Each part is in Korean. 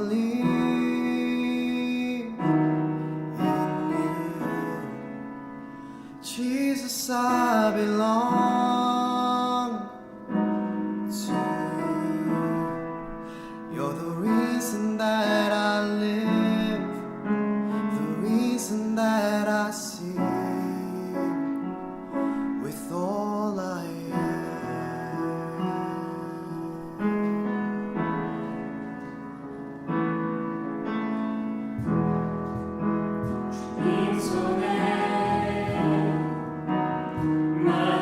believe in you. Jesus, I belong to you. You're the reason that I live, the reason that I see, with all I 내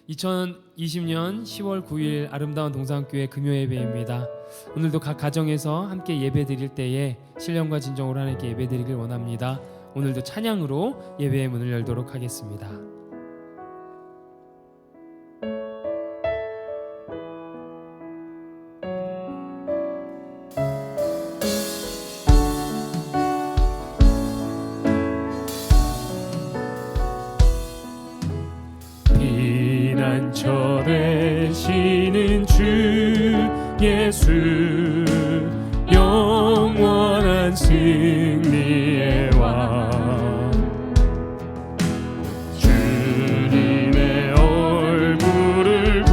(2020년 10월 9일) 아름다운 동산교회 금요 예배입니다. 오늘도 각 가정에서 함께 예배 드릴 때에 신령과 진정으로 하나님께 예배 드리길 원합니다. 오늘도 찬양으로 예배의 문을 열도록 하겠습니다. 피난처 되시는 주 예수, 영원한 승리의 왕, 주님의 얼굴을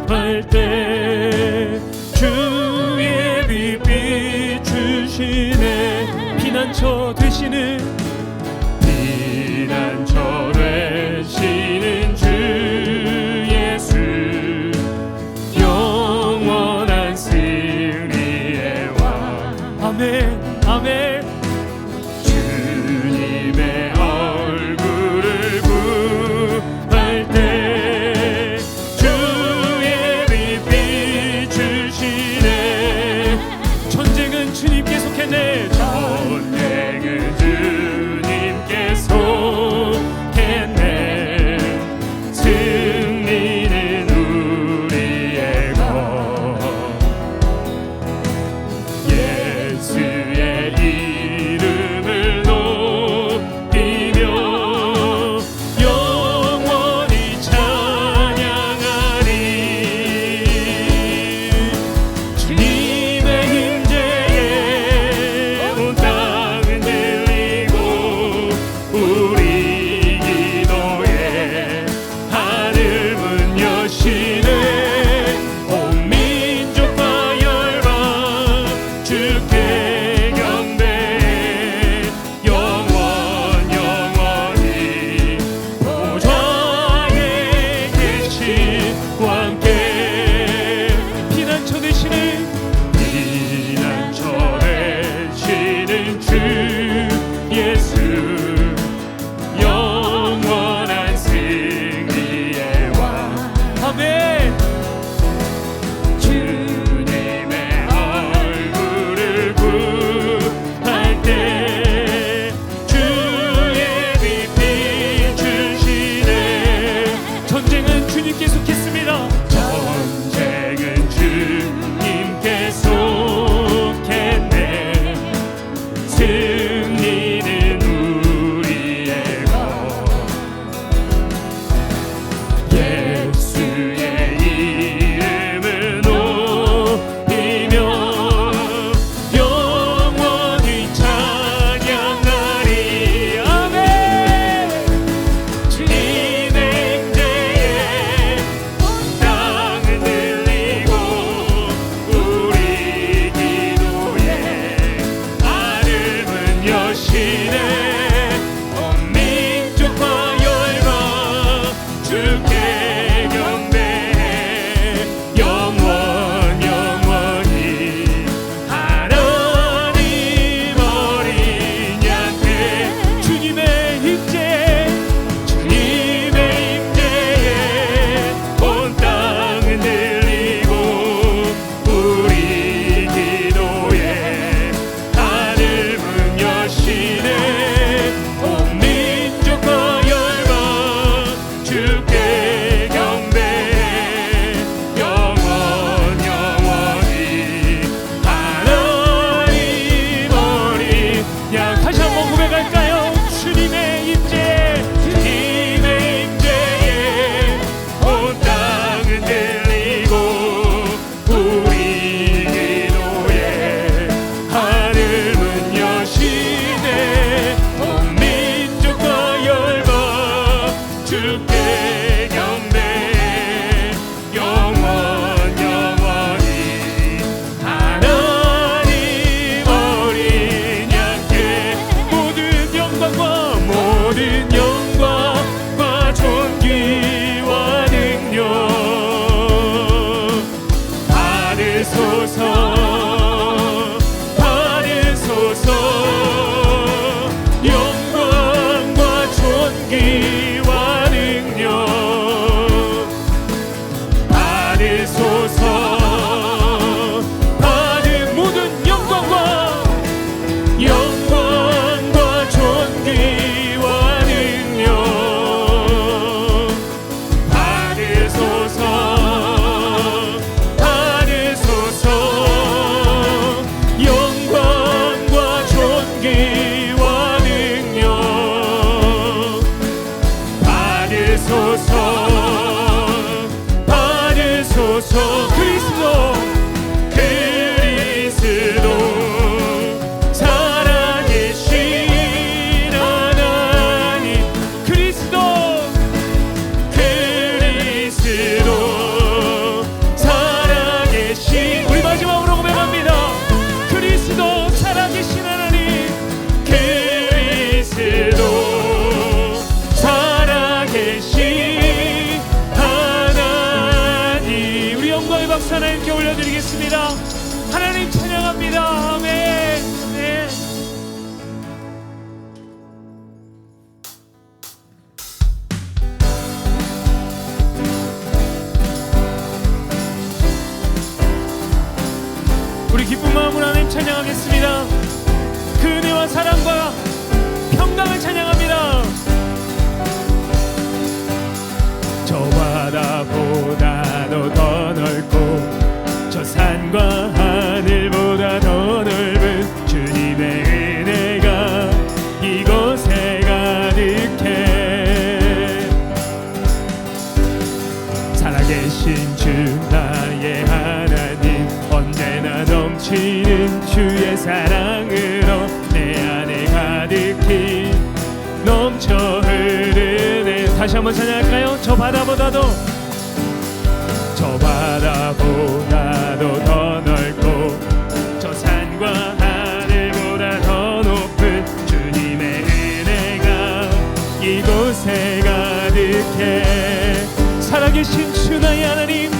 구할 때 주의 빛 비추시네. 피난처 되시는 주 예수, 영원한 승리의 왕. 아멘 아멘. 주님의 얼굴을 구할 때 주의 빛 비추시네. 전쟁은 주님께서 했네. 전쟁은 주님께서 받으소서. 그리스도 살아계신 하나님, 그리스도 살아계신, 우리 마지막으로 고백합니다. 그리스도 살아계신 하나님, 그리스도 살아계신 하나님. 우리 영광의 박수 하나님께 올려드리겠습니다. 하나님 찬양합니다. 아멘. 아멘. 우리 기쁜 마음으로 하나님 찬양하겠습니다. 그 은혜와 사랑과 평강을 찬양합니다. 저 바다보다도 더 넓고 저 산과 하늘보다 더 넓은 주님의 은혜가 이곳에 가득해. 살아계신 주 나의 하나님, 언제나 넘치는 주의 사랑으로 내 안에 가득히 넘쳐 흐르네. 다시 한번 찬양할까요? 저 바다보다도 더 넓고 저 산과 하늘보다 더 높은 주님의 은혜가 이곳에 가득해. 살아계신 주 나의 하나님,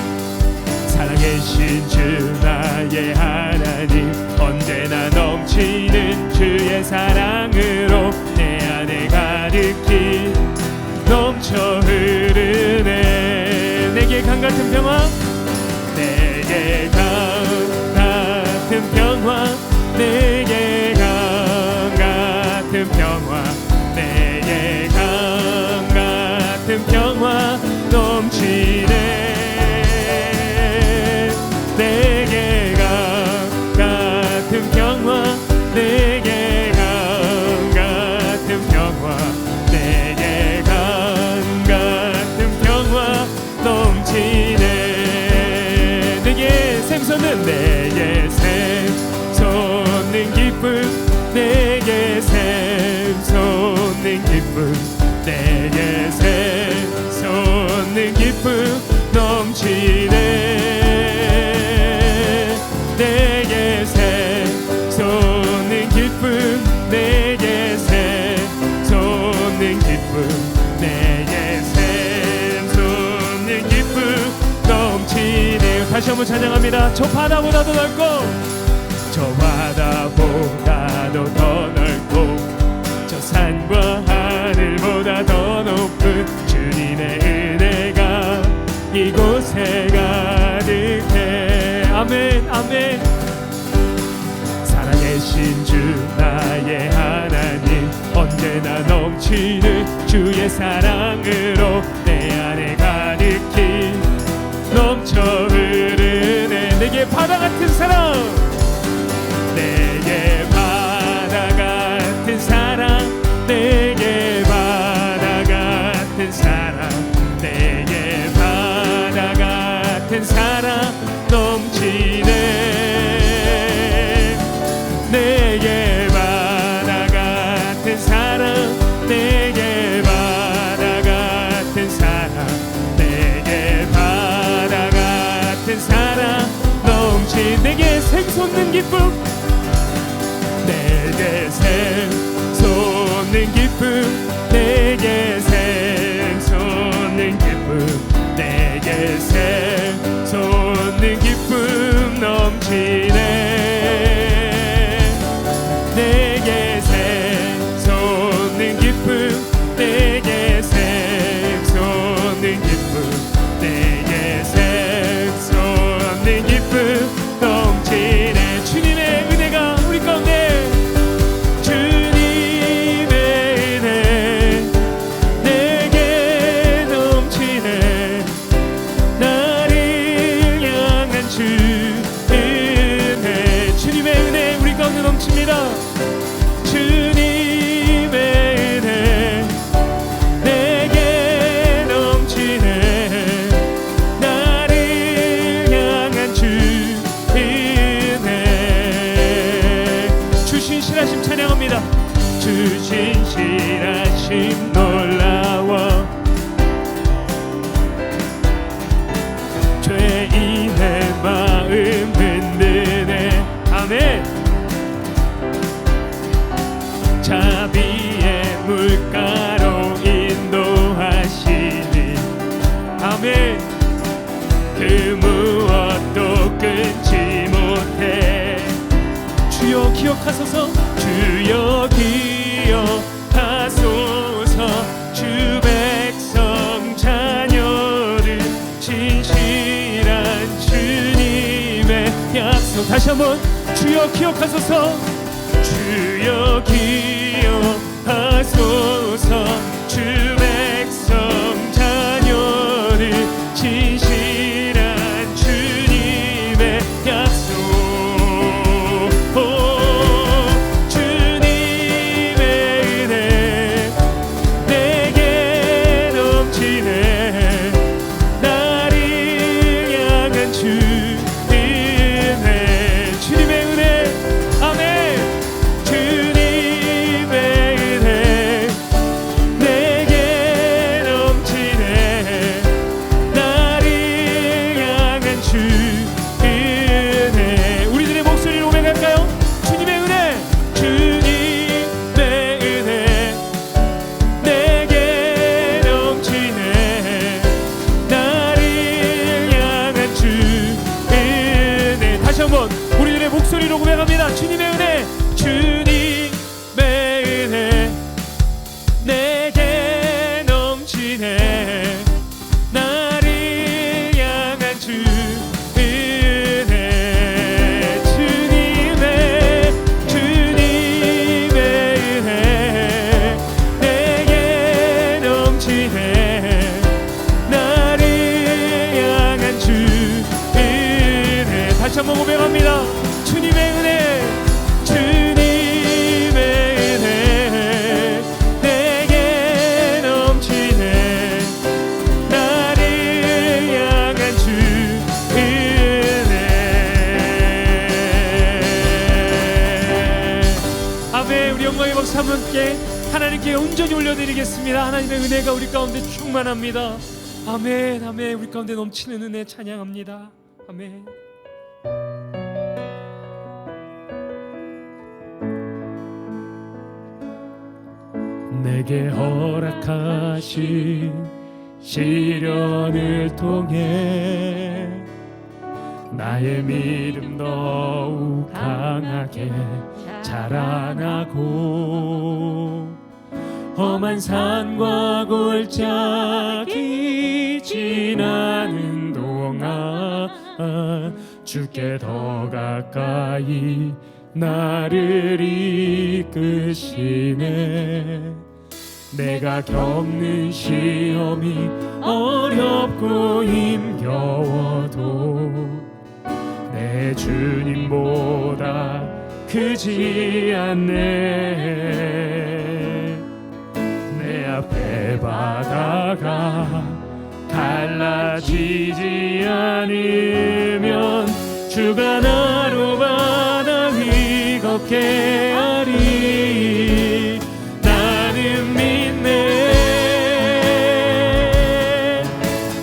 살아계신 주 나의 하나님, 언제나 넘치는 주의 사랑으로 내 안에 가득히 넘쳐 흐르네. 내게 강 같은 평화, 내게 강 같은 평화, 내게 강 같은 평화, 내게 강 같은 평화 넘치네. 내게 강 같은 평화, 내게 강 같은 평화, 내게 강 같은 평화 넘치네. 내게 샘솟는, 내게 샘솟는 기쁨, 내게 샘솟는 기쁨, 내게 샘솟는 기쁨 넘치네. 내게 샘솟는 기쁨, 내게 샘솟는 기쁨, 내게 샘솟는 기쁨 넘치네. 다시 한번 찬양합니다. 저 바다보다도 넓고 저 바다보다도 더 넓고 저 산과 하늘보다 더 높은 주님의 은혜가 이곳에 가득해. 아멘. 아멘. 살아계신 주 나의 하나님, 언제나 넘치는 주의 사랑으로 내 안에 가득히 넘쳐 흐르네. 내게 바다 같은 사랑, 내게 바다 같은 사랑, 내게 바다 같은 사랑, 내게 바다 같은 사랑 넘치네. 내게 바다 같은 사랑, 내게 바다 같은 사랑, 내게 바다 같은 사랑 넘치. 내게 샘솟는 기쁨, 내게 샘솟는 기쁨, 내게 샘솟는 기쁨, 내게 샘솟는 기쁨 넘치네. 내게 샘솟는 기쁨, 내게 샘솟는 기쁨, 내게 샘솟는 기쁨 넘치네. 주님의 은혜가 우리 가운데, 주님의 은혜 기억하소서. 주여 기억하소서. 주 백성 자녀들 진실한 주님의 약속. 다시 한번 주여 기억하소서. 주여 기억하소서. 주 백성 자녀들 진실한 주님의 약속. 주님의 은혜 내게 넘치네. 나를 향한 주 은혜. 주님의 은혜. 아멘. 주님의 은혜 내게 넘치네. 나를 향한 주 은혜. 우리들의 목소리로 고백할까요? 주님의 은혜. 주님의 은혜 내게 넘치네. 나를 향한 주 은혜. 다시 한번 우리들의 목소리로 고백합니다. 주님의 은혜. 주님의 은혜 내게 넘치네. 나를 향한 주 은혜. 주님의 은혜 내게 넘치네. 나를 향한 주 은혜. 다시 한번 고백합니다. 주님의 은혜. 주님의 은혜 내게 넘치네. 나를 향한 주 은혜. 아멘. 우리 영광의 박수 함께 하나님께 온전히 올려드리겠습니다. 하나님의 은혜가 우리 가운데 충만합니다. 아멘. 아멘. 우리 가운데 넘치는 은혜 찬양합니다. 아멘. 내게 허락하신 시련을 통해 나의 믿음 더욱 강하게 자라나고 험한 산과 골짜기 지나는 동안 주께 더 가까이 나를 이끄시네. 내가 겪는 시험이 어렵고 힘겨워도 내 주님보다 크지 않네. 내 앞에 바다가 갈라지지 않으면 주가 나로 바다 위 걷게 하리. 나는 믿네.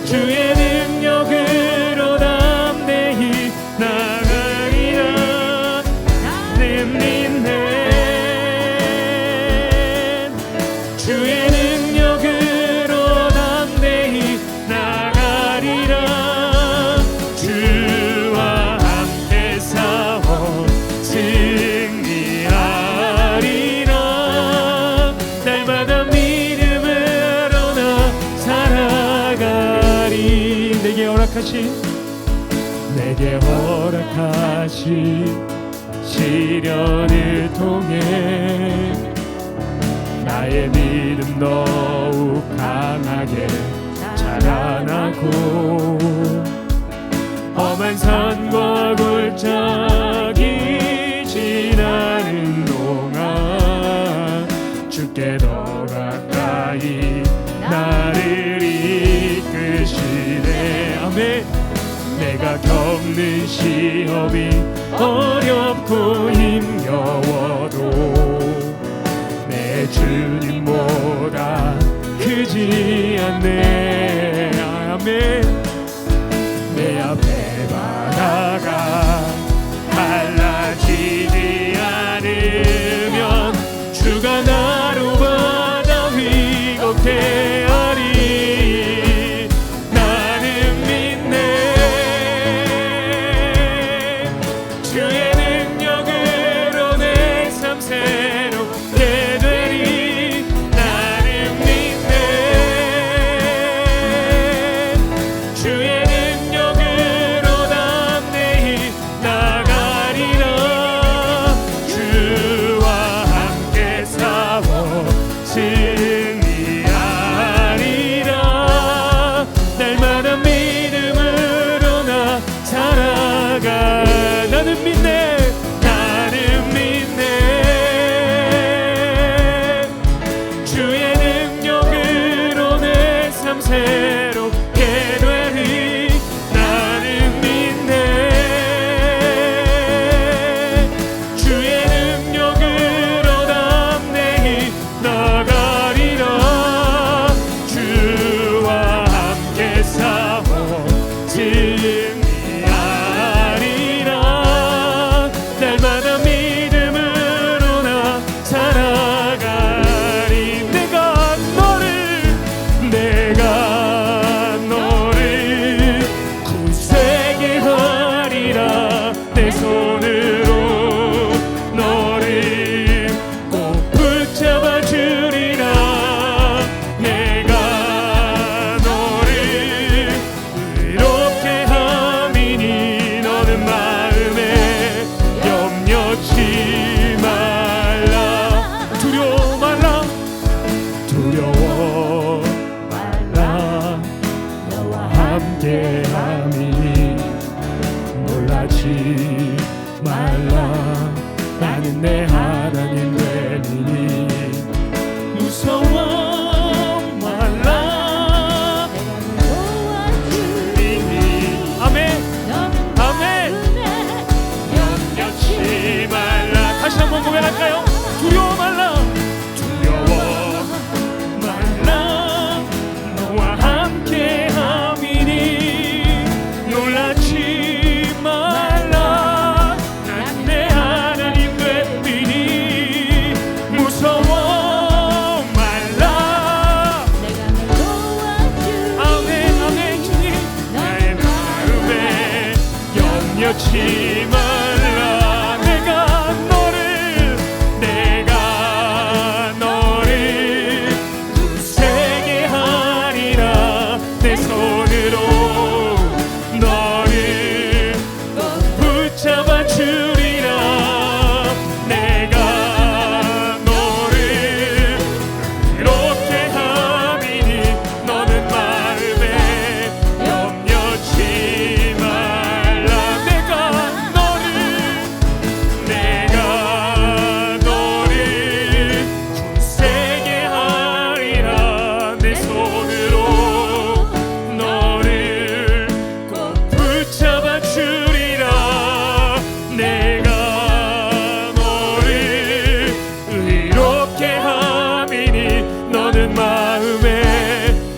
주의 능력으로 담대히 나가리라. 나는 믿네. 주의 능력으로 담대히 나가리라. 주와 함께 싸워 승리하리라. 날마다 믿음으로 나 살아가리. 내게 허락하신 시련을 통해 나의 믿음 더욱 강하게 자라나고 험한 산과 골짜기 지나는 동안 주께 더 가까이 나를 이끄시네. 아멘. 내가 겪는 시험이 어렵고 힘겨워도 내 주님보다 크지 않네. 아멘. 내 앞에 바다가 갈라지지 않으면 주가 나로 바다 위 걷게 하리. 나는 믿네. 주의 능력으로 내 새롭게 되리 나는 믿네. 주의 능력으로 담대히 나가리라. 주와 함께 싸워 승리하리라. 날마다 믿음으로 나 살아가리. 내가 너를 굳세게 하리라. 내 손으로 너를 꼭 붙잡아 주리라. 내가 너를 의롭게 함이니 너는 마음에 염려치 말라. 두려워 말라. 두려워 말라. 너와 함께 함이니 놀라지 말라. 나는 내 하나님 되리니 무서워 말라. 아멘 아멘. 염려치 말라. 다시 한번 고백할까요? 두려워 말라. 두려워 말라. 너와 함께 함이니 놀라지 말라. 난 내 하나님 되리니 무서워 말라. 아멘 아멘. 주님 나의 마음에 염려치 말라. 내가 너를 굳세게 하리라. 내 손으로 너를 꼭 붙잡아 주리라. 내가 너를 이렇게 함이니 너는 마음에 염려치 말라. 내가 너를 굳세게 하리라. 내 손으로 너를 꼭 붙잡아 주리라. 내가 너를 의롭게 함이니 너는 마음에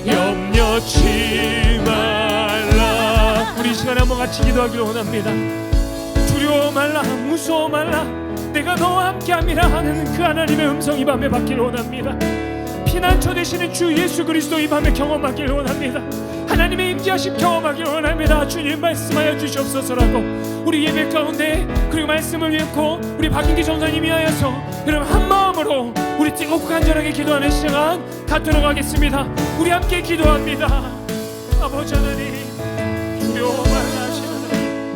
염려치 말라. 우리 이 시간에 한번 같이 기도하기를 원합니다. 두려워 말라. 무서워 말라. 내가 너와 함께함이라 하는 그 하나님의 음성 이 밤에 받기를 원합니다. 피난처 되시는 주 예수 그리스도 이 밤에 경험하기를 원합니다. 하나님의 임재하심 경험하기를 원합니다. 주님 말씀하여 주시옵소서라고 우리 예배 가운데 그리고 말씀을 읽고 우리 박인기 전사님이 하여서 여러분 한 마음으로 우리 뜨겁고 간절하게 기도하는 시간 갖도록 하겠습니다. 우리 함께 기도합니다. 아버지 하나님 두려워 말라 하시는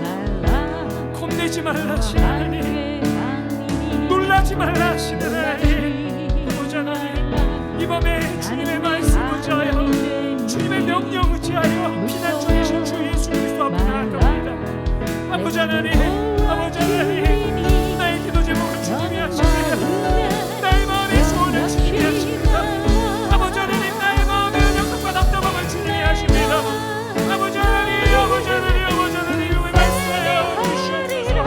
하나님, 겁내지 말라 하시는 하나님, 놀라지 말라 하시는 하나님, 아버지 하나님 이 밤에 주님의 말씀 의지하여 주님의 명령 의지하여 피난처 되신 주 예수 그리스도 앞에 나아갑니다. 아버지 하나님, 아버지 하나님 나의 기도 제목은 주님이 하십니다. 나의 마음의 소원은 주님이 하십니다. 아버지 하나님 나의 마음의 연약함과 답답함을 주님이 하십니다. 아버지 하나님, 아버지 하나님, 아버지 하나님 왜 말씀하여 주시옵소서.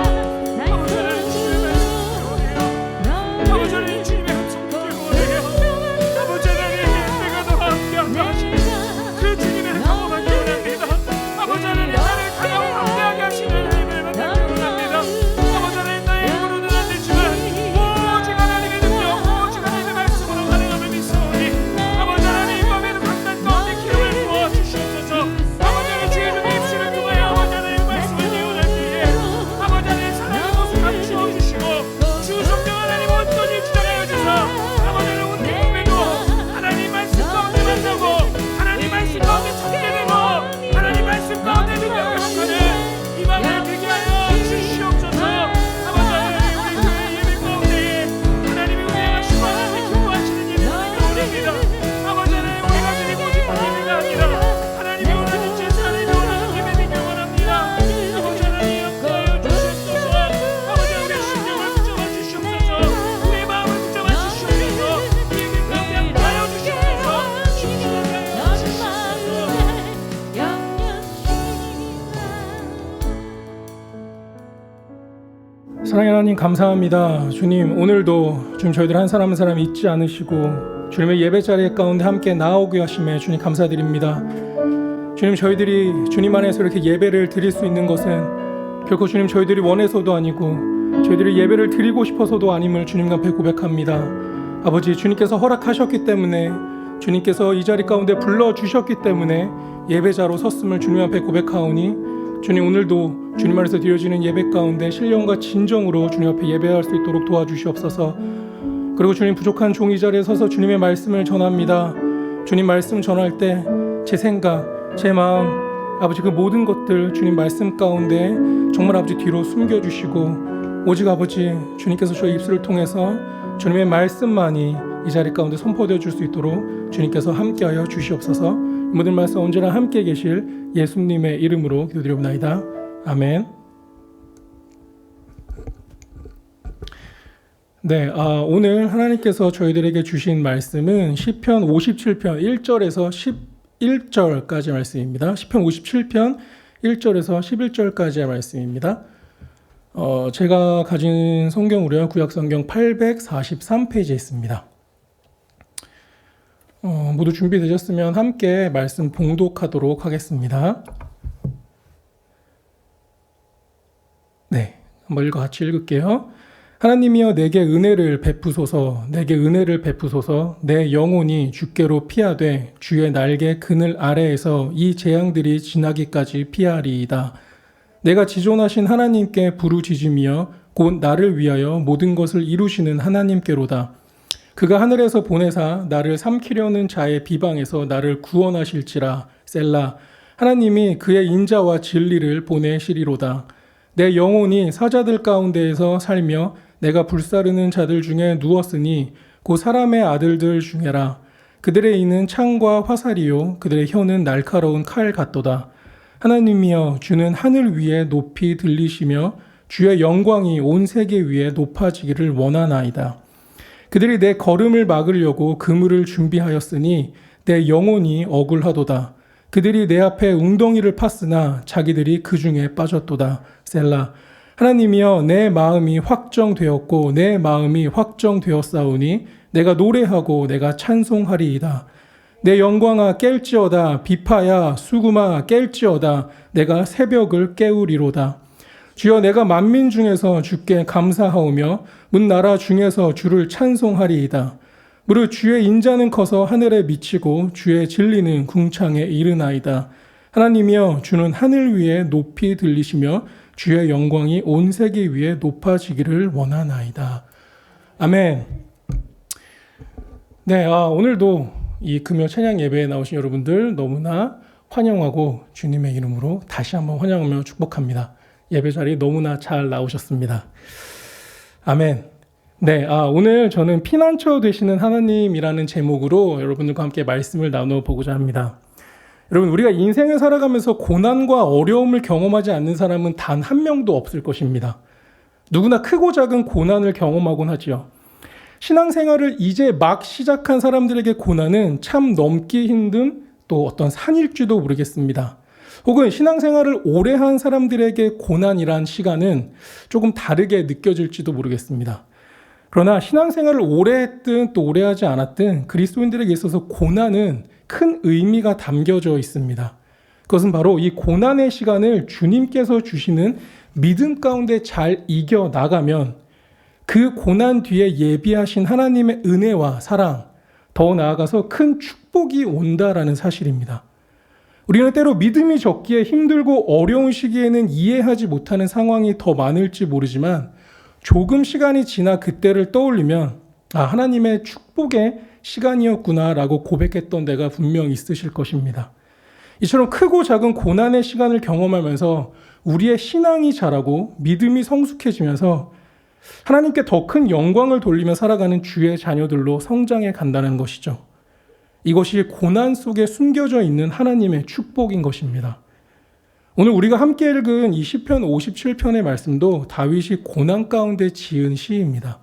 아버지 하나님 주님의 말씀을 원해요. 아버지 하나님 주님의 음성 듣기를 원해요. 아버지 하나님 내가 너와 함께하게 하시는 그 주님의 경험하기 원합니다. 아버지 하나님 나를 가장 함께하게 하시는 하나님을 만나기 원합니다. 아버지 사랑하는 하나님 감사합니다. 주님, 오늘도 주님 저희들 한 사람 한 사람 잊지 않으시고 주님의 예배 자리 가운데 함께 나오게 하심에 주님 감사드립니다. 주님, 저희들이 주님 안에서 이렇게 예배를 드릴 수 있는 것은 결코 주님 저희들이 원해서도 아니고 저희들이 예배를 드리고 싶어서도 아님을 주님 앞에 고백합니다. 아버지, 주님께서 허락하셨기 때문에, 주님께서 이 자리 가운데 불러주셨기 때문에 예배자로 섰음을 주님 앞에 고백하오니, 주님, 오늘도 주님 안에서 드려지는 예배 가운데 신령과 진정으로 주님 앞에 예배할 수 있도록 도와주시옵소서. 그리고 주님, 부족한 종 이 자리에 서서 주님의 말씀을 전합니다. 주님 말씀 전할 때 제 생각, 제 마음, 아버지, 그 모든 것들 주님 말씀 가운데 정말 아버지 뒤로 숨겨주시고 오직 아버지 주님께서 저희 입술을 통해서 주님의 말씀만이 이 자리 가운데 선포되어 줄 수 있도록 주님께서 함께하여 주시옵소서. 이 모든 말씀 언제나 함께 계실 예수님의 이름으로 기도드리옵나이다. 아멘. 네, 오늘 하나님께서 저희들에게 주신 말씀은 시편 57편 1절에서 11절까지 말씀입니다. 시편 57편 1절에서 11절까지의 말씀입니다. 제가 가진 성경으로요, 구약성경 843페이지에 있습니다. 모두 준비되셨으면 함께 말씀 봉독하도록 하겠습니다. 네, 한번 같이 읽을게요. 하나님이여, 내게 은혜를 베푸소서. 내게 은혜를 베푸소서. 내 영혼이 주께로 피하되 주의 날개 그늘 아래에서 이 재앙들이 지나기까지 피하리이다. 내가 지존하신 하나님께 부르짖으며 곧 나를 위하여 모든 것을 이루시는 하나님께로다. 그가 하늘에서 보내사 나를 삼키려는 자의 비방에서 나를 구원하실지라. 셀라. 하나님이 그의 인자와 진리를 보내시리로다. 내 영혼이 사자들 가운데에서 살며 내가 불사르는 자들 중에 누웠으니 곧 사람의 아들들 중에라. 그들의 이는 창과 화살이요 그들의 혀는 날카로운 칼 같도다. 하나님이여, 주는 하늘 위에 높이 들리시며 주의 영광이 온 세계 위에 높아지기를 원하나이다. 그들이 내 걸음을 막으려고 그물을 준비하였으니 내 영혼이 억울하도다. 그들이 내 앞에 웅덩이를 팠으나 자기들이 그 중에 빠졌도다. 셀라. 하나님이여, 내 마음이 확정되었고 내 마음이 확정되었사오니 내가 노래하고 내가 찬송하리이다. 내 영광아 깰지어다. 비파야 수금아 깰지어다. 내가 새벽을 깨우리로다. 주여, 내가 만민 중에서 주께 감사하오며 문 나라 중에서 주를 찬송하리이다. 무릇 주의 인자는 커서 하늘에 미치고 주의 진리는 궁창에 이르나이다. 하나님이여, 주는 하늘 위에 높이 들리시며 주의 영광이 온 세계 위에 높아지기를 원하나이다. 아멘. 네, 오늘도 이 금요 찬양 예배에 나오신 여러분들 너무나 환영하고 주님의 이름으로 다시 한번 환영하며 축복합니다. 예배 자리 너무나 잘 나오셨습니다. 아멘. 네, 오늘 저는 피난처 되시는 하나님이라는 제목으로 여러분들과 함께 말씀을 나눠보고자 합니다. 여러분, 우리가 인생을 살아가면서 고난과 어려움을 경험하지 않는 사람은 단 한 명도 없을 것입니다. 누구나 크고 작은 고난을 경험하곤 하지요. 신앙생활을 이제 막 시작한 사람들에게 고난은 참 넘기 힘든 또 어떤 산일지도 모르겠습니다. 혹은 신앙생활을 오래 한 사람들에게 고난이란 시간은 조금 다르게 느껴질지도 모르겠습니다. 그러나 신앙생활을 오래 했든 또 오래 하지 않았든 그리스도인들에게 있어서 고난은 큰 의미가 담겨져 있습니다. 그것은 바로 이 고난의 시간을 주님께서 주시는 믿음 가운데 잘 이겨나가면 그 고난 뒤에 예비하신 하나님의 은혜와 사랑, 더 나아가서 큰 축복이 온다라는 사실입니다. 우리는 때로 믿음이 적기에 힘들고 어려운 시기에는 이해하지 못하는 상황이 더 많을지 모르지만 조금 시간이 지나 그때를 떠올리면 하나님의 축복의 시간이었구나라고 고백했던 데가 분명 있으실 것입니다. 이처럼 크고 작은 고난의 시간을 경험하면서 우리의 신앙이 자라고 믿음이 성숙해지면서 하나님께 더 큰 영광을 돌리며 살아가는 주의 자녀들로 성장해 간다는 것이죠. 이것이 고난 속에 숨겨져 있는 하나님의 축복인 것입니다. 오늘 우리가 함께 읽은 이 시편 57편의 말씀도 다윗이 고난 가운데 지은 시입니다.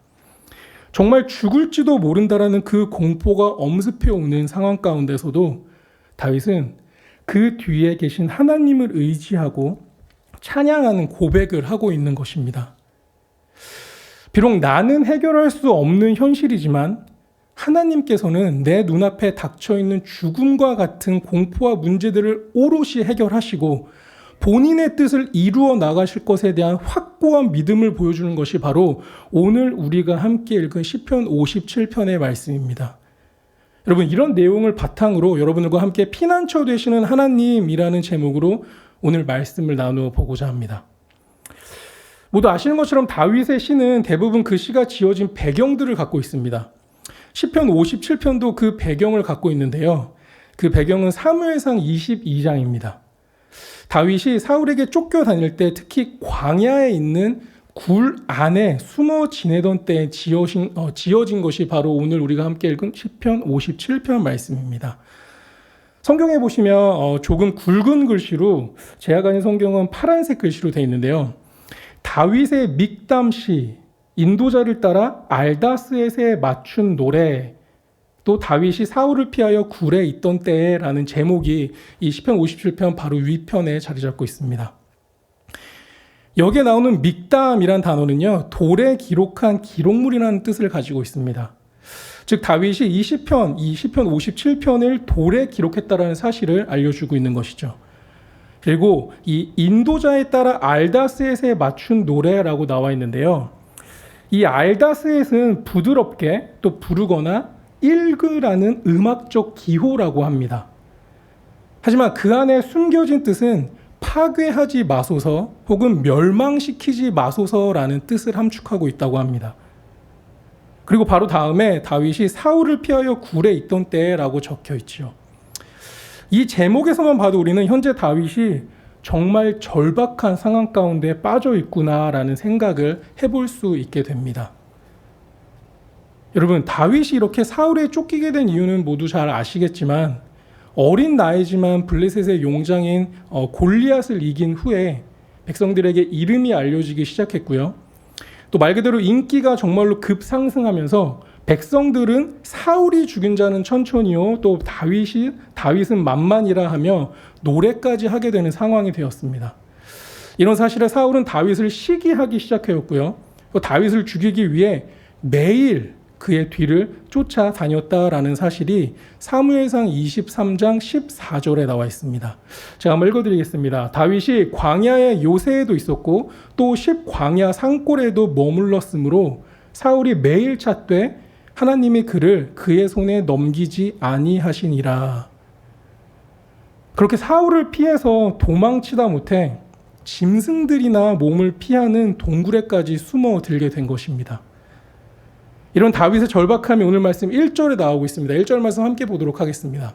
정말 죽을지도 모른다라는 그 공포가 엄습해 오는 상황 가운데서도 다윗은 그 뒤에 계신 하나님을 의지하고 찬양하는 고백을 하고 있는 것입니다. 비록 나는 해결할 수 없는 현실이지만 하나님께서는 내 눈앞에 닥쳐있는 죽음과 같은 공포와 문제들을 오롯이 해결하시고 본인의 뜻을 이루어 나가실 것에 대한 확고한 믿음을 보여주는 것이 바로 오늘 우리가 함께 읽은 시편 57편의 말씀입니다. 여러분, 이런 내용을 바탕으로 여러분들과 함께 피난처 되시는 하나님이라는 제목으로 오늘 말씀을 나누어 보고자 합니다. 모두 아시는 것처럼 다윗의 시는 대부분 그 시가 지어진 배경들을 갖고 있습니다. 시편 57편도 그 배경을 갖고 있는데요. 그 배경은 사무엘상 22장입니다. 다윗이 사울에게 쫓겨다닐 때 특히 광야에 있는 굴 안에 숨어 지내던 때에 지어진 것이 바로 오늘 우리가 함께 읽은 시편 57편 말씀입니다. 성경에 보시면 조금 굵은 글씨로, 제가 가진 성경은 파란색 글씨로 되어 있는데요. 다윗의 믹담시, 인도자를 따라 알다스엣에 맞춘 노래, 또 다윗이 사울을 피하여 굴에 있던 때라는 제목이 이 시편 57편 바로 위편에 자리 잡고 있습니다. 여기에 나오는 믹담이란 단어는요, 돌에 기록한 기록물이라는 뜻을 가지고 있습니다. 즉 다윗이 이 시편 57편을 돌에 기록했다라는 사실을 알려주고 있는 것이죠. 그리고 이 인도자에 따라 알다스엣에 맞춘 노래라고 나와 있는데요. 이 알다스엣은 부드럽게 또 부르거나 읽으라는 음악적 기호라고 합니다. 하지만 그 안에 숨겨진 뜻은 파괴하지 마소서 혹은 멸망시키지 마소서라는 뜻을 함축하고 있다고 합니다. 그리고 바로 다음에 다윗이 사울을 피하여 굴에 있던 때라고 적혀 있죠. 이 제목에서만 봐도 우리는 현재 다윗이 정말 절박한 상황 가운데 빠져 있구나라는 생각을 해볼 수 있게 됩니다. 여러분, 다윗이 이렇게 사울에 쫓기게 된 이유는 모두 잘 아시겠지만 어린 나이지만 블레셋의 용장인 골리앗을 이긴 후에 백성들에게 이름이 알려지기 시작했고요. 또 말 그대로 인기가 정말로 급상승하면서 백성들은 사울이 죽인 자는 천천히요, 또 다윗은 만만이라 하며 노래까지 하게 되는 상황이 되었습니다. 이런 사실에 사울은 다윗을 시기하기 시작하였고요. 또 다윗을 죽이기 위해 매일 그의 뒤를 쫓아다녔다라는 사실이 사무엘상 23장 14절에 나와 있습니다. 제가 한번 읽어드리겠습니다. 다윗이 광야의 요새에도 있었고 또 십광야 산골에도 머물렀으므로 사울이 매일 찾되 하나님이 그를 그의 손에 넘기지 아니하시니라. 그렇게 사울을 피해서 도망치다 못해 짐승들이나 몸을 피하는 동굴에까지 숨어 들게 된 것입니다. 이런 다윗의 절박함이 오늘 말씀 1절에 나오고 있습니다. 1절 말씀 함께 보도록 하겠습니다.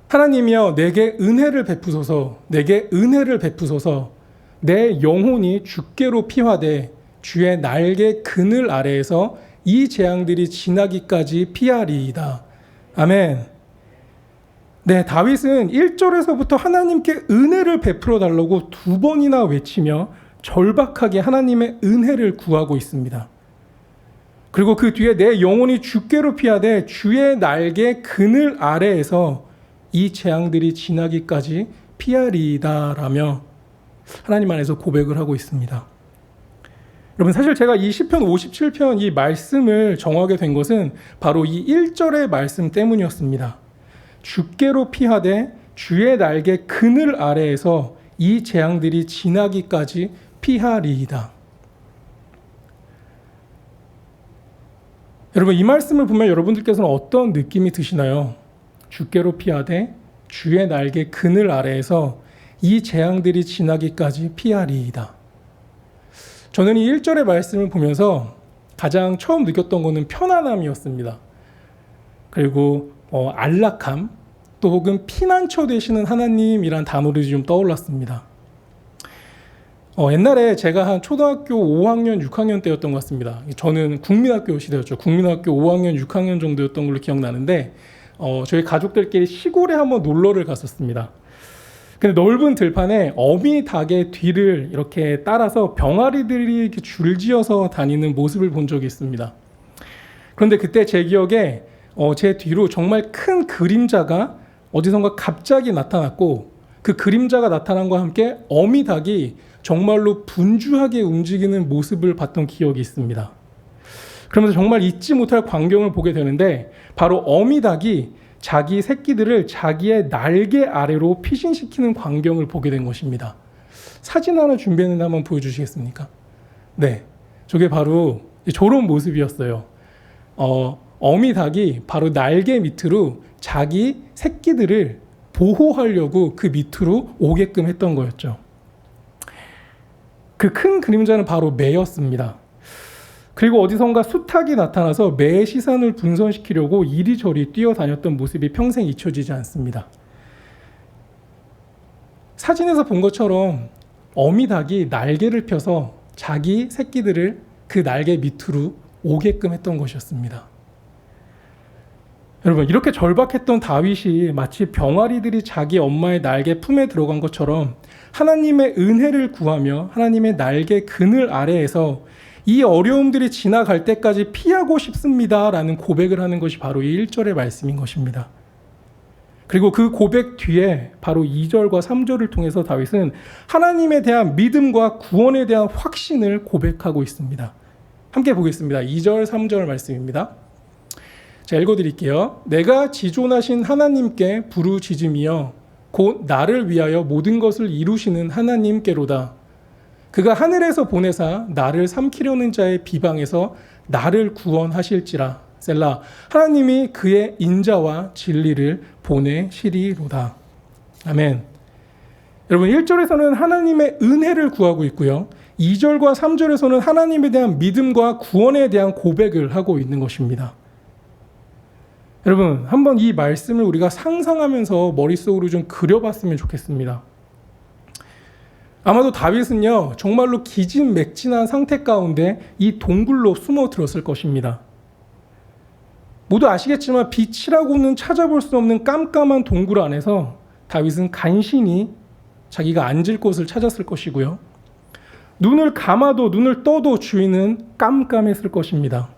하나님이여 내게 은혜를 베푸소서, 내게 은혜를 베푸소서. 내 영혼이 주께로 피하되 주의 날개 그늘 아래에서 이 재앙들이 지나기까지 피하리이다. 아멘. 네, 다윗은 1절에서부터 하나님께 은혜를 베풀어 달라고 2번이나 외치며 절박하게 하나님의 은혜를 구하고 있습니다. 그리고 그 뒤에 내 영혼이 주께로 피하되 주의 날개 그늘 아래에서 이 재앙들이 지나기까지 피하리이다라며 하나님 안에서 고백을 하고 있습니다. 여러분, 사실 제가 이 시편 57편 이 말씀을 정하게 된 것은 바로 이 1절의 말씀 때문이었습니다. 주께로 피하되 주의 날개 그늘 아래에서 이 재앙들이 지나기까지 피하리이다. 여러분, 이 말씀을 보면 여러분들께서는 어떤 느낌이 드시나요? 주께로 피하되 주의 날개 그늘 아래에서 이 재앙들이 지나기까지 피하리이다. 저는 이 1절의 말씀을 보면서 가장 처음 느꼈던 것은 편안함이었습니다. 그리고 안락함, 또 혹은 피난처 되시는 하나님이란 단어들이 좀 떠올랐습니다. 옛날에 제가 한 초등학교 5학년, 6학년 때였던 것 같습니다. 저는 국민학교 시대였죠. 국민학교 5학년, 6학년 정도였던 걸로 기억나는데 저희 가족들끼리 시골에 한번 놀러를 갔었습니다. 근데 넓은 들판에 어미 닭의 뒤를 이렇게 따라서 병아리들이 이렇게 줄지어서 다니는 모습을 본 적이 있습니다. 그런데 그때 제 기억에 제 뒤로 정말 큰 그림자가 어디선가 갑자기 나타났고 그 그림자가 나타난과 함께 어미 닭이 정말로 분주하게 움직이는 모습을 봤던 기억이 있습니다. 그러면서 정말 잊지 못할 광경을 보게 되는데 바로 어미닭이 자기 새끼들을 자기의 날개 아래로 피신시키는 광경을 보게 된 것입니다. 사진 하나 준비했는데 한번 보여주시겠습니까? 네, 저게 바로 저런 모습이었어요. 어미닭이 바로 날개 밑으로 자기 새끼들을 보호하려고 그 밑으로 오게끔 했던 거였죠. 그 큰 그림자는 바로 매였습니다. 그리고 어디선가 수탉이 나타나서 매의 시선을 분산시키려고 이리저리 뛰어다녔던 모습이 평생 잊혀지지 않습니다. 사진에서 본 것처럼 어미닭이 날개를 펴서 자기 새끼들을 그 날개 밑으로 오게끔 했던 것이었습니다. 여러분, 이렇게 절박했던 다윗이 마치 병아리들이 자기 엄마의 날개 품에 들어간 것처럼 하나님의 은혜를 구하며 하나님의 날개 그늘 아래에서 이 어려움들이 지나갈 때까지 피하고 싶습니다 라는 고백을 하는 것이 바로 이 1절의 말씀인 것입니다. 그리고 그 고백 뒤에 바로 2절과 3절을 통해서 다윗은 하나님에 대한 믿음과 구원에 대한 확신을 고백하고 있습니다. 함께 보겠습니다. 2절, 3절 말씀입니다. 자, 읽어드릴게요. 내가 지존하신 하나님께 부르짖으며 곧 나를 위하여 모든 것을 이루시는 하나님께로다. 그가 하늘에서 보내사 나를 삼키려는 자의 비방에서 나를 구원하실지라. 셀라. 하나님이 그의 인자와 진리를 보내시리로다. 아멘. 여러분, 1절에서는 하나님의 은혜를 구하고 있고요. 2절과 3절에서는 하나님에 대한 믿음과 구원에 대한 고백을 하고 있는 것입니다. 여러분, 한번 이 말씀을 우리가 상상하면서 머릿속으로 좀 그려봤으면 좋겠습니다. 아마도 다윗은요, 정말로 기진맥진한 상태 가운데 이 동굴로 숨어들었을 것입니다. 모두 아시겠지만 빛이라고는 찾아볼 수 없는 깜깜한 동굴 안에서 다윗은 간신히 자기가 앉을 곳을 찾았을 것이고요. 눈을 감아도 눈을 떠도 주위는 깜깜했을 것입니다.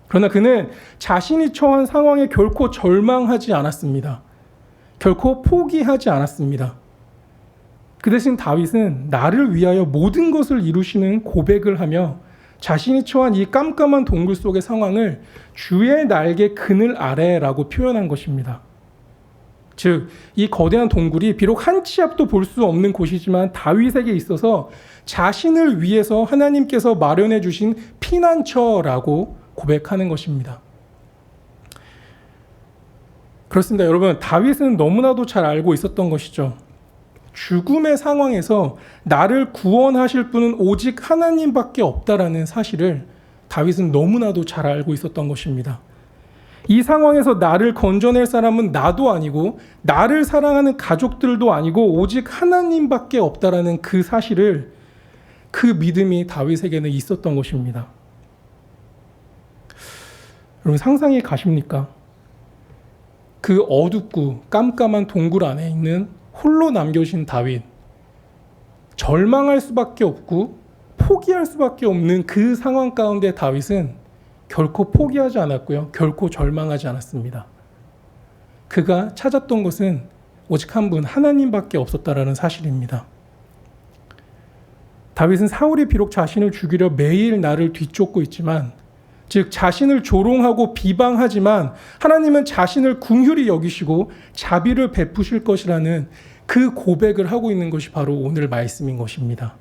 그러나 그는 자신이 처한 상황에 결코 절망하지 않았습니다. 결코 포기하지 않았습니다. 그 대신 다윗은 나를 위하여 모든 것을 이루시는 고백을 하며 자신이 처한 이 깜깜한 동굴 속의 상황을 주의 날개 그늘 아래라고 표현한 것입니다. 즉, 이 거대한 동굴이 비록 한 치 앞도 볼 수 없는 곳이지만 다윗에게 있어서 자신을 위해서 하나님께서 마련해 주신 피난처라고 고백하는 것입니다. 그렇습니다. 여러분, 다윗은 너무나도 잘 알고 있었던 것이죠. 죽음의 상황에서 나를 구원하실 분은 오직 하나님밖에 없다라는 사실을 다윗은 너무나도 잘 알고 있었던 것입니다. 이 상황에서 나를 건져낼 사람은 나도 아니고 나를 사랑하는 가족들도 아니고 오직 하나님밖에 없다라는 그 사실을, 그 믿음이 다윗에게는 있었던 것입니다. 여러분, 상상이 가십니까? 그 어둡고 깜깜한 동굴 안에 있는 홀로 남겨진 다윗, 절망할 수밖에 없고 포기할 수밖에 없는 그 상황 가운데 다윗은 결코 포기하지 않았고요. 결코 절망하지 않았습니다. 그가 찾았던 것은 오직 한 분, 하나님밖에 없었다라는 사실입니다. 다윗은 사울이 비록 자신을 죽이려 매일 나를 뒤쫓고 있지만, 즉 자신을 조롱하고 비방하지만 하나님은 자신을 긍휼히 여기시고 자비를 베푸실 것이라는 그 고백을 하고 있는 것이 바로 오늘 말씀인 것입니다.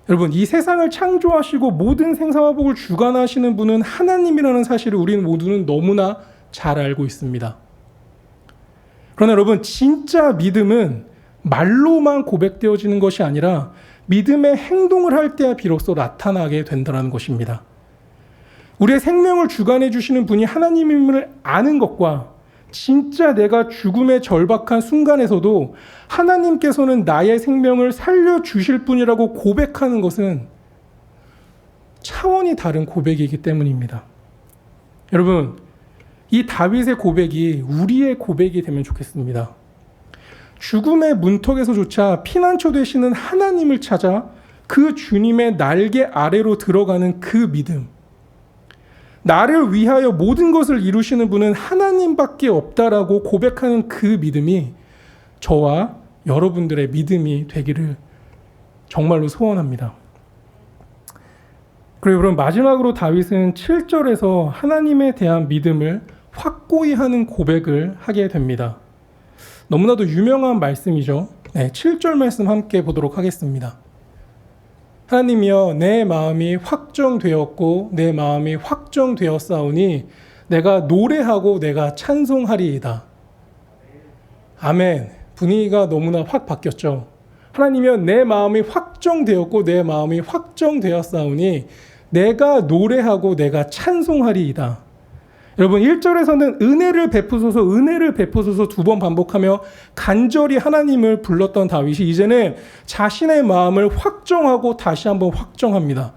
여러분, 이 세상을 창조하시고 모든 생사화복을 주관하시는 분은 하나님이라는 사실을 우리는 모두는 너무나 잘 알고 있습니다. 그러나 여러분, 진짜 믿음은 말로만 고백되어지는 것이 아니라 믿음의 행동을 할 때야 비로소 나타나게 된다는 것입니다. 우리의 생명을 주관해 주시는 분이 하나님임을 아는 것과 진짜 내가 죽음의 절박한 순간에서도 하나님께서는 나의 생명을 살려주실 분이라고 고백하는 것은 차원이 다른 고백이기 때문입니다. 여러분, 이 다윗의 고백이 우리의 고백이 되면 좋겠습니다. 죽음의 문턱에서조차 피난처 되시는 하나님을 찾아 그 주님의 날개 아래로 들어가는 그 믿음, 나를 위하여 모든 것을 이루시는 분은 하나님밖에 없다라고 고백하는 그 믿음이 저와 여러분들의 믿음이 되기를 정말로 소원합니다. 그리고 여러분, 마지막으로 다윗은 7절에서 하나님에 대한 믿음을 확고히 하는 고백을 하게 됩니다. 너무나도 유명한 말씀이죠. 7절 말씀 함께 보도록 하겠습니다. 하나님이여, 내 마음이 확정되었고 내 마음이 확정되었사오니 내가 노래하고 내가 찬송하리이다. 아멘. 분위기가 너무나 확 바뀌었죠. 하나님이여, 내 마음이 확정되었고 내 마음이 확정되었사오니 내가 노래하고 내가 찬송하리이다. 여러분, 1절에서는 은혜를 베푸소서 두 번 반복하며 간절히 하나님을 불렀던 다윗이 이제는 자신의 마음을 확정하고 다시 한번 확정합니다.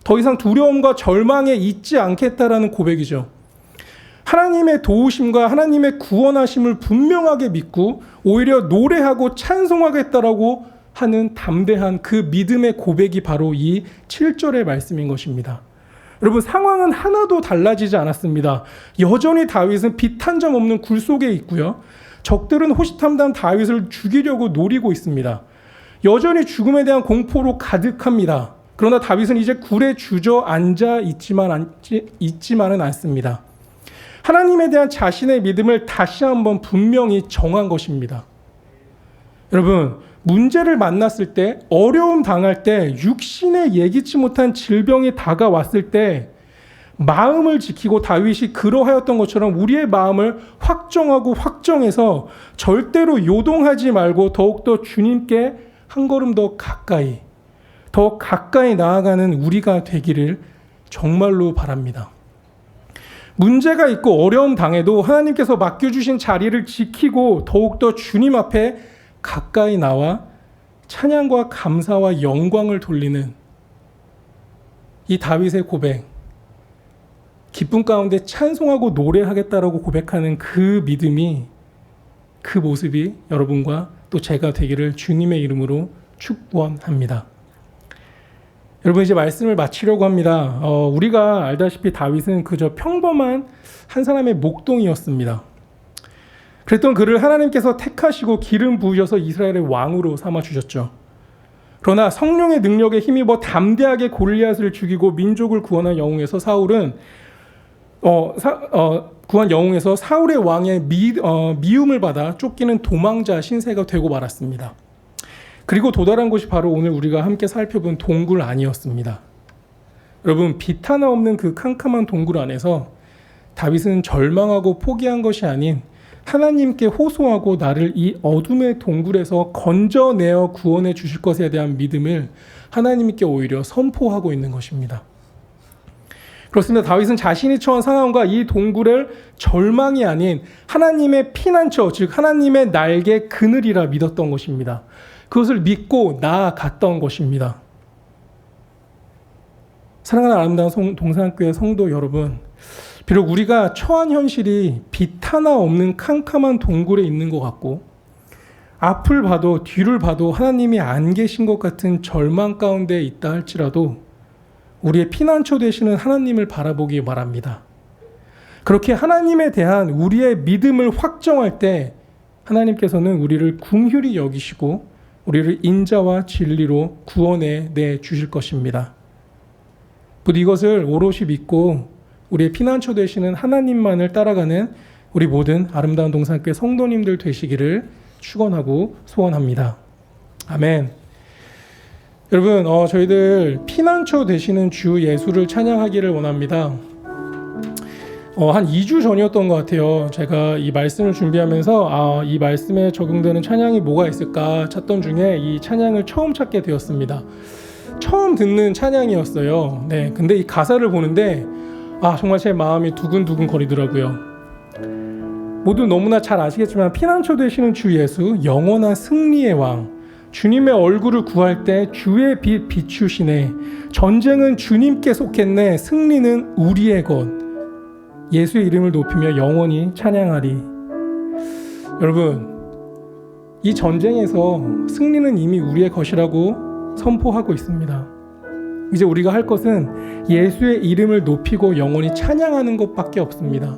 더 이상 두려움과 절망에 있지 않겠다라는 고백이죠. 하나님의 도우심과 하나님의 구원하심을 분명하게 믿고 오히려 노래하고 찬송하겠다라고 하는 담대한 그 믿음의 고백이 바로 이 7절의 말씀인 것입니다. 여러분, 상황은 하나도 달라지지 않았습니다. 여전히 다윗은 빛 한 점 없는 굴 속에 있고요. 적들은 호시탐탐 다윗을 죽이려고 노리고 있습니다. 여전히 죽음에 대한 공포로 가득합니다. 그러나 다윗은 이제 굴에 주저앉아 있지만은 않습니다. 하나님에 대한 자신의 믿음을 다시 한번 분명히 정한 것입니다. 여러분, 문제를 만났을 때, 어려움 당할 때, 육신에 예기치 못한 질병이 다가왔을 때 마음을 지키고 다윗이 그러하였던 것처럼 우리의 마음을 확정하고 확정해서 절대로 요동하지 말고 더욱더 주님께 한 걸음 더 가까이 나아가는 우리가 되기를 정말로 바랍니다. 문제가 있고 어려움 당해도 하나님께서 맡겨주신 자리를 지키고 더욱더 주님 앞에 가까이 나와 찬양과 감사와 영광을 돌리는 이 다윗의 고백, 기쁨 가운데 찬송하고 노래하겠다라고 고백하는 그 믿음이, 그 모습이 여러분과 또 제가 되기를 주님의 이름으로 축원합니다. 여러분, 이제 말씀을 마치려고 합니다. 우리가 알다시피 다윗은 그저 평범한 한 사람의 목동이었습니다. 그랬던 그를 하나님께서 택하시고 기름 부으셔서 이스라엘의 왕으로 삼아주셨죠. 그러나 성령의 능력에 힘입어 담대하게 골리앗을 죽이고 민족을 구원한 영웅에서 사울의 왕의 미움을 받아 쫓기는 도망자 신세가 되고 말았습니다. 그리고 도달한 곳이 바로 오늘 우리가 함께 살펴본 동굴 안이었습니다. 여러분, 빛 하나 없는 그 캄캄한 동굴 안에서 다윗은 절망하고 포기한 것이 아닌 하나님께 호소하고 나를 이 어둠의 동굴에서 건져내어 구원해 주실 것에 대한 믿음을 하나님께 오히려 선포하고 있는 것입니다. 그렇습니다. 다윗은 자신이 처한 상황과 이 동굴을 절망이 아닌 하나님의 피난처, 즉 하나님의 날개 그늘이라 믿었던 것입니다. 그것을 믿고 나아갔던 것입니다. 사랑하는 아름다운 동산교회 성도 여러분, 비록 우리가 처한 현실이 빛 하나 없는 캄캄한 동굴에 있는 것 같고 앞을 봐도 뒤를 봐도 하나님이 안 계신 것 같은 절망 가운데 있다 할지라도 우리의 피난처 되시는 하나님을 바라보기 바랍니다. 그렇게 하나님에 대한 우리의 믿음을 확정할 때 하나님께서는 우리를 긍휼히 여기시고 우리를 인자와 진리로 구원해 내 주실 것입니다. 부디 이것을 오롯이 믿고 우리의 피난처 되시는 하나님만을 따라가는 우리 모든 아름다운 동산교회 성도님들 되시기를 축원하고 소원합니다. 아멘. 여러분, 저희들 피난처 되시는 주 예수를 찬양하기를 원합니다. 한 2주 전이었던 것 같아요. 제가 이 말씀을 준비하면서 이 말씀에 적용되는 찬양이 뭐가 있을까 찾던 중에 이 찬양을 처음 찾게 되었습니다. 처음 듣는 찬양이었어요. 네, 근데 이 가사를 보는데 정말 제 마음이 두근두근 거리더라고요. 모두 너무나 잘 아시겠지만 피난처 되시는 주 예수, 영원한 승리의 왕, 주님의 얼굴을 구할 때 주의 빛 비추시네, 전쟁은 주님께 속했네, 승리는 우리의 것, 예수의 이름을 높이며 영원히 찬양하리. 여러분, 이 전쟁에서 승리는 이미 우리의 것이라고 선포하고 있습니다. 이제 우리가 할 것은 예수의 이름을 높이고 영원히 찬양하는 것밖에 없습니다.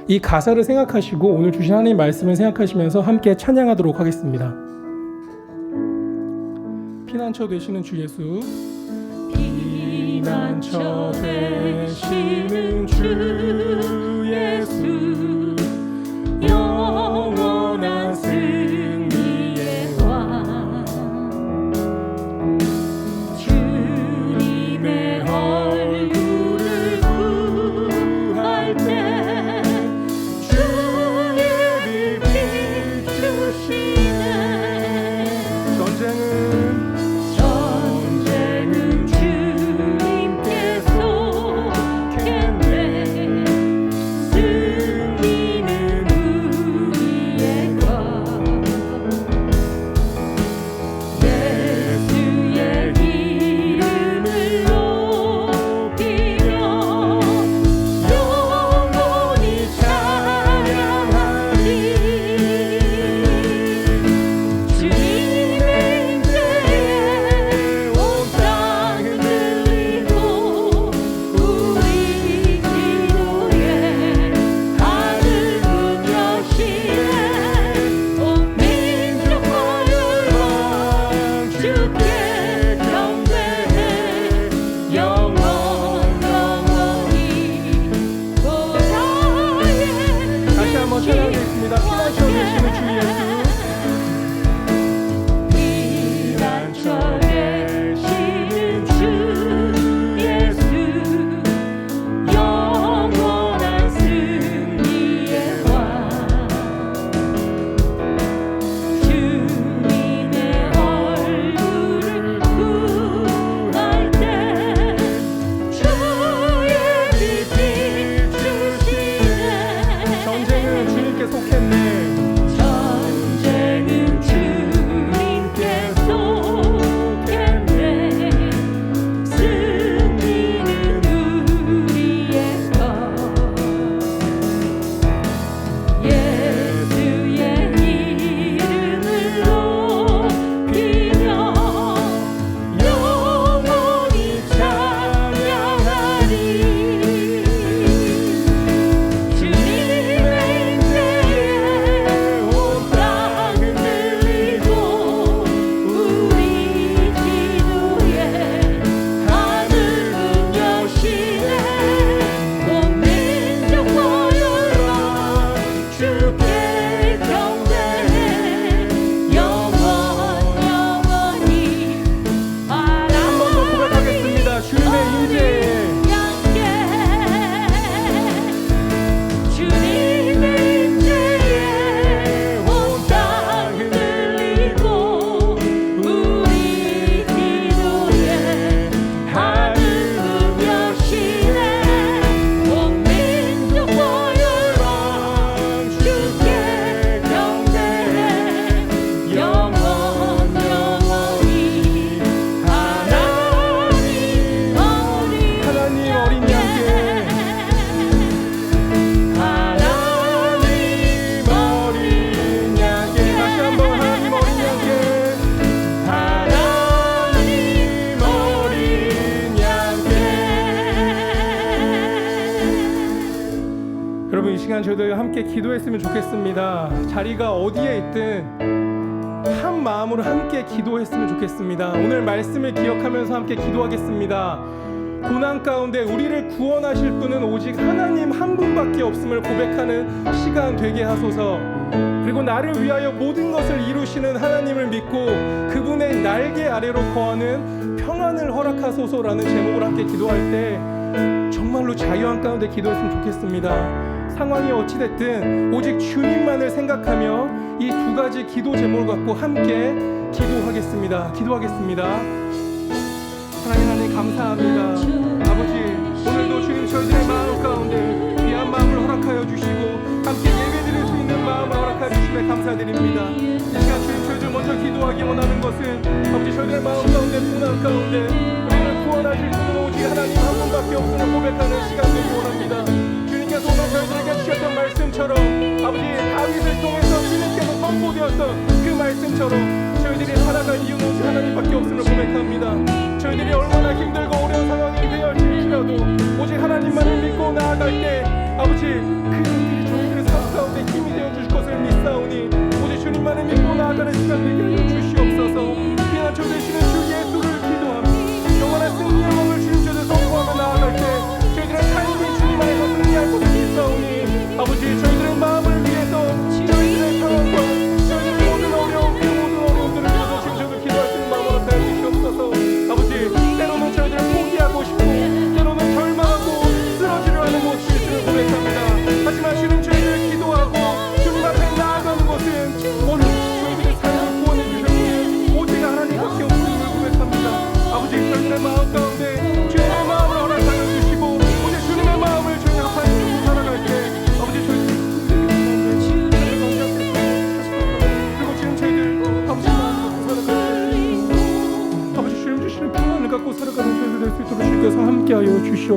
이 가사를 생각하시고 오늘 주신 하나님의 말씀을 생각하시면서 함께 찬양하도록 하겠습니다. 피난처 피난처 되시는 주 예수, 피난처 되시는 주 예수, 영원한 승리의 왕, 주님의 얼굴을 구할 때 주의 빛 비추시네. 전쟁은 주님께 속했네. 승리는 우리의 것. 예수의 이름을 높이며 영원히 찬양하리. 주님의 임재에 온 땅을 들리고 우리 기도에 하늘 문 여시네. 온 민족과 열방 주께 경배해. 영원히 보좌에 다시 한번 찬양하겠습니다. 피난처 되시는 주 예수, 피난처 되시는 주 예수, 영원한 승리의 왕, 주님의 얼굴을 구할 때 주의 빛 비추시네. 전쟁은 주님께 속했네. 전쟁은 주님께 속했네. 승리는 우리의 것. 예수의 이름을 높이며 영원히 찬양하리. 주님의 임재에 온 땅을 들리고 우리 기도에 하늘 문 여시네. 온 민족과 열방 주께 경배해. 영원히 한 번 더 고백하겠습니다. 주님의 임재에 주님의 임재에 온 땅을 들리고 우리 기도에 하늘 문 여시네. 온 민족과 열방 주께 경배해. 영원히 하나님 어린 양께 하나님 어린 양께 다시 한번 하나님 어린 양께 하나님 어린 양께. 여러분 이 시간 저희들 함께 기도했으면 좋겠습니다. 자리가 어디에 있든 한 마음으로 함께 기도했으면 좋겠습니다. 오늘 말씀을 기억하면서 함께 기도하겠습니다. 고난 가운데 우리를 구원하실 분은 오직 하나님 한 분밖에 없음을 고백하는 시간 되게 하소서. 그리고 나를 위하여 모든 것을 이루시는 하나님을 믿고 그분의 날개 아래로 거하는 평안을 허락하소서라는 제목으로 함께 기도할 때 정말로 자유한 가운데 기도했으면 좋겠습니다. 상황이 어찌됐든 오직 주님만을 생각하며 이 두 가지 기도 제목을 갖고 함께 기도하겠습니다. 사랑하는 하나님 감사합니다. 아버지 오늘도 주님 저희들의 마음 가운데 귀한 마음을 허락하여 주시고 함께 예배드릴 수 있는 마음을 허락하여 주시며 감사드립니다. 이 시간 주님 저희들 먼저 기도하기 원하는 것은 아버지 저희들의 마음 가운데 고난 가운데 우리를 구원하실 분은 오직 하나님 한 분밖에 없음을 고백하는 시간 되기 원합니다. 주님께서 오늘 저희들에게 주셨던 말씀처럼 아버지 다윗을 통해서 주님께서 선포되었던 그 말씀처럼 저희들이 살아갈 이유는 오직 하나님밖에 없음을 고백합니다. 저희들이 얼마나 힘들고 어려운 상황이 되어질지라도 오직 하나님만을 믿고 나아갈 때 아버지 그 일들이 저희들의 삶 가운데 힘이 되어주실 것을 믿사오니 오직 주님만을 믿고 나아가는 시간 되게 하여 주시옵소서. 피난처 되시는 주 예수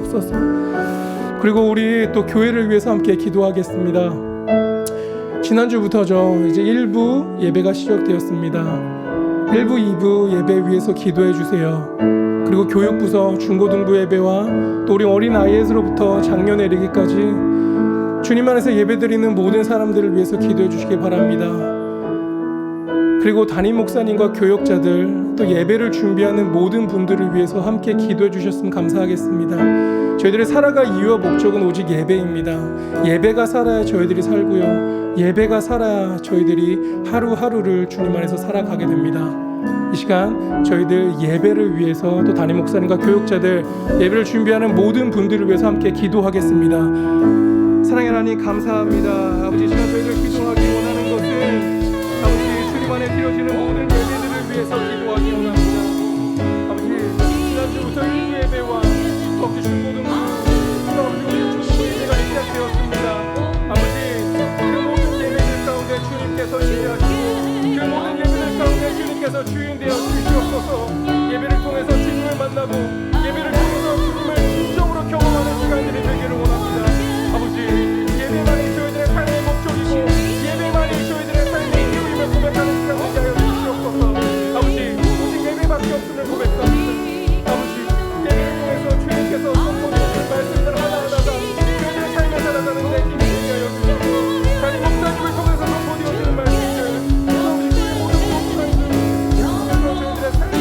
주시옵소서. 그리고 우리 또 교회를 위해서 함께 기도하겠습니다. 지난주부터죠. 이제 1부 예배가 시작되었습니다. 1부, 2부 예배 위해서 기도해 주세요. 그리고 교육부서 중고등부 예배와 또 우리 어린아이에서부터 장년에 이르기까지 주님 안에서 예배드리는 모든 사람들을 위해서 기도해 주시기 바랍니다. 그리고 담임 목사님과 교역자들 또 예배를 준비하는 모든 분들을 위해서 함께 기도해 주셨으면 감사하겠습니다. 저희들이 살아갈 이유와 목적은 오직 예배입니다. 예배가 살아야 저희들이 살고요, 예배가 살아야 저희들이 하루하루를 주님 안에서 살아가게 됩니다. 이 시간 저희들 예배를 위해서 또 담임 목사님과 교역자들 예배를 준비하는 모든 분들을 위해서 함께 기도하겠습니다. 사랑의 하나님 감사합니다. 아버지, 시간 저희들 기도하기 원하는 것은 아버지 주님 안에 드려지는 모든 예배들을 위해서 기도하기 원합니다. 아버지, 지난주부터 1부 예배와 또 중고등부 또 중고등부 예배가 시작되었습니다. 아버지, 그 모든 예배들 가운데 주님께서 지배하시고 그 모든 예배들 가운데 주님께서 주인되어 주시옵소서. 예배를 통해서 주님을 만나고 예배를 통해서 주님을 진정으로 경험하는 시간들이 되기를 원합니다. 아버지, 예배만이 저희들의 삶의 목적이고 예배만이 저희들의 삶의 이유임을 고백하는 시간을 하여 주시옵소서. 아버지, 오직 예배밖에 없음을 고백합니다. 아버지, 예배를 통해서 주님께서 선포되신 말씀들 하나하나가 저희들의 삶에 살아가는데 힘이 되게 하여 주시고 담임 목사님을 통해서 선포되어지는 말씀들 아버지, 그 모든 목사님들 통해서 저희들의 삶을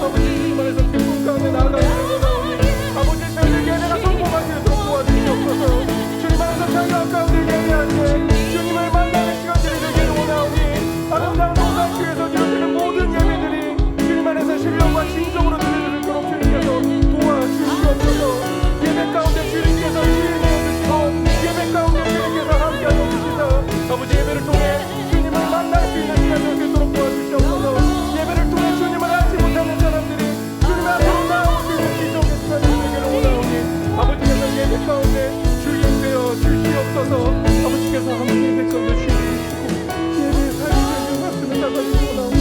아버지 주님 안에서 기쁨 가운데 나아가기를 원하오니 아버지, 저희들 예배가 성공할 수 있도록 도와주시옵소서. 주님 안에서 자기 가운데 예배할 때 주님을 만나는 시간들이 되기를 원하오니 아름다운 동산교회에서 드려지는 모든 예배들이 주님 안에서 신령과 진정으로 드려지도록 주님께서 도와주시옵소서. 예배 가운데 주님께서 주인되어 주시고 예배 가운데 주님께서 함께하여 주시사 아버지, 예배를 통해 주님을 만날 수 있는 시간을 되도록 도와주시옵소서. 예배를 통해 주님을 알지 못하는 사람들이 주님 앞으로 나올 수 있는 기적의 시간이 되기를 원하오니 아버지께서 예배 가운데 주인되어 주시옵소서. 아버지께서 함께 백성들 주인이시고 예배의 삶이 되는 말씀을 나가주시고 나오니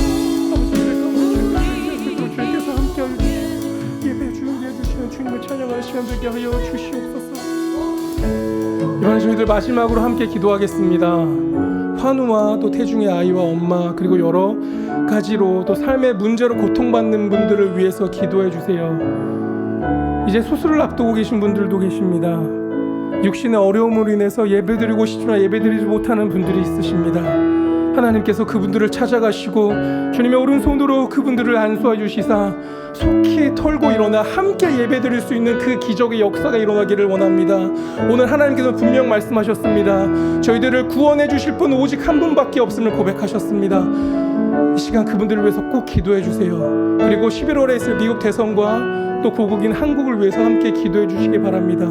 아버지, 예배 가운데 주님께서 주님께서 함께하여 주시고 예배 주인되어 주시는 주님을 찬양하는 시간 되게 하여 주시옵소서. 이번에 저희들 마지막으로 함께 기도하겠습니다. 환우와 또 태중의 아이와 엄마 그리고 여러 가지로 또 삶의 문제로 고통받는 분들을 위해서 기도해 주세요. 이제 수술을 앞두고 계신 분들도 계십니다. 육신의 어려움으로 인해서 예배드리고 싶지만 예배드리지 못하는 분들이 있으십니다. 하나님께서 그분들을 찾아가시고 주님의 오른손으로 그분들을 안수해 주시사 속히 털고 일어나 함께 예배드릴 수 있는 그 기적의 역사가 일어나기를 원합니다. 오늘 하나님께서 분명 말씀하셨습니다. 저희들을 구원해 주실 분 오직 한 분밖에 없음을 고백하셨습니다. 이 시간 그분들을 위해서 꼭 기도해 주세요. 그리고 11월에 있을 미국 대선과 또 고국인 한국을 위해서 함께 기도해 주시기 바랍니다.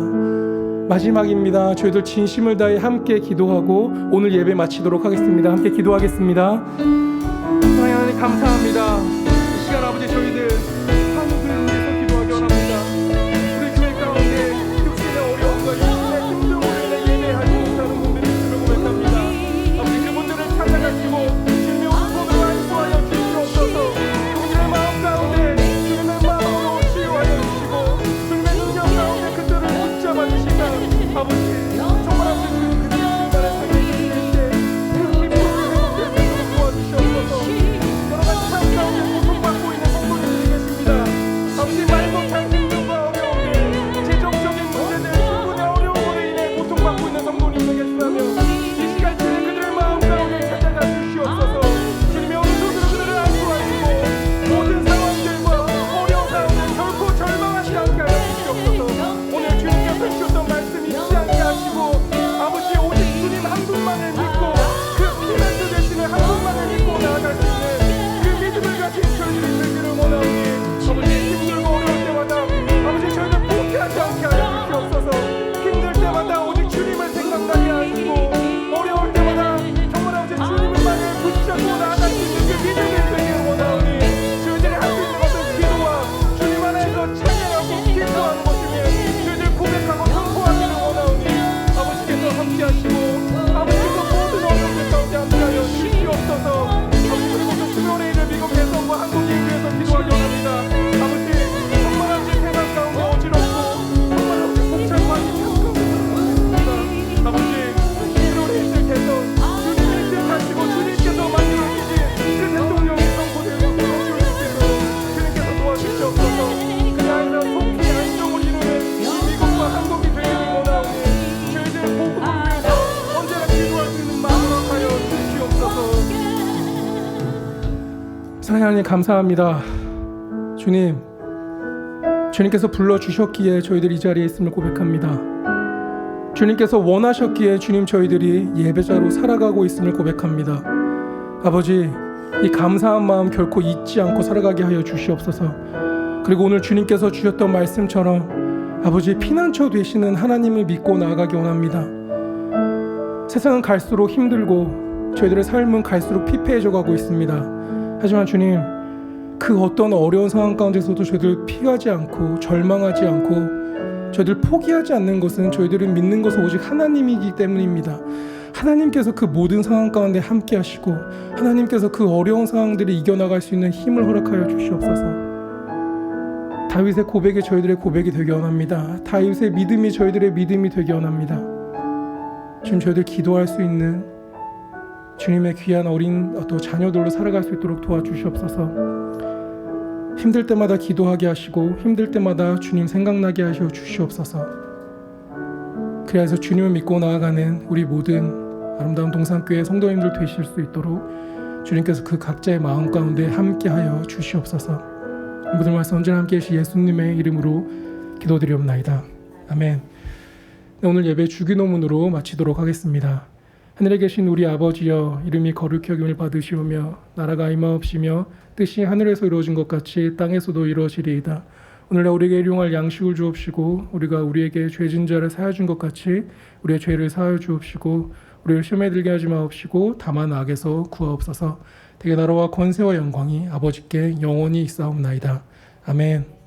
마지막입니다. 저희들 진심을 다해 함께 기도하고 오늘 예배 마치도록 하겠습니다. 함께 기도하겠습니다. 사랑하는 하나님 감사합니다. 이 시간 아버지, 저희들 한국을 위해서 기도하기 원합니다. 우리 교회 가운데 육신의 어려움과 육신의 힘듦으로 인해 예배하지 못하는 분들이 있음을 고백합니다. 아버지, 그분들을 찾아가시고 주님의 오른손으로 안수하여 주시옵소서. 그분들의 마음 가운데 주님의 마음으로 치유하여 주시고 주님의 능력 가운데 그들을 붙잡아 주시다. 아버지, 정말 아버지, 그들이 주님 안에서 예배드릴 때 그 기쁨을 회복될 수 있도록 도와주시옵소서. 사랑하는 하나님 감사합니다. 주님, 주님께서 불러주셨기에 저희들이 이 자리에 있음을 고백합니다. 주님께서 원하셨기에 주님 저희들이 예배자로 살아가고 있음을 고백합니다. 아버지, 이 감사한 마음 결코 잊지 않고 살아가게 하여 주시옵소서. 그리고 오늘 주님께서 주셨던 말씀처럼 아버지 피난처 되시는 하나님을 믿고 나아가기 원합니다. 세상은 갈수록 힘들고 저희들의 삶은 갈수록 피폐해져 가고 있습니다. 하지만 주님, 그 어떤 어려운 상황 가운데서도 저희들 피하지 않고 절망하지 않고 저희들 포기하지 않는 것은 저희들은 믿는 것은 오직 하나님이기 때문입니다. 하나님께서 그 모든 상황 가운데 함께 하시고 하나님께서 그 어려운 상황들을 이겨나갈 수 있는 힘을 허락하여 주시옵소서. 다윗의 고백이 저희들의 고백이 되기 원합니다. 다윗의 믿음이 저희들의 믿음이 되기 원합니다. 주님, 저희들 기도할 수 있는 주님의 귀한 어린 또 자녀들로 살아갈 수 있도록 도와주시옵소서. 힘들 때마다 기도하게 하시고 힘들 때마다 주님 생각나게 하셔 주시옵소서. 그래서 주님을 믿고 나아가는 우리 모든 아름다운 동산교회 성도님들 되실 수 있도록 주님께서 그 각자의 마음 가운데 함께하여 주시옵소서. 모든 말씀 언제나 함께 하시 예수님의 이름으로 기도드리옵나이다. 아멘. 네, 오늘 예배 주기도문으로 마치도록 하겠습니다. 하늘에 계신 우리 아버지여, 이름이 거룩히 여김을 받으시오며 나라가 임하옵시며 뜻이 하늘에서 이루어진 것 같이 땅에서도 이루어지리이다. 오늘날 우리에게 일용할 양식을 주옵시고 우리가 우리에게 죄진 자를 사하여 준 것 같이 우리의 죄를 사하여 주옵시고 우리를 시험에 들게 하지 마옵시고 다만 악에서 구하옵소서. 대개 나라와 권세와 영광이 아버지께 영원히 있사옵나이다. 아멘.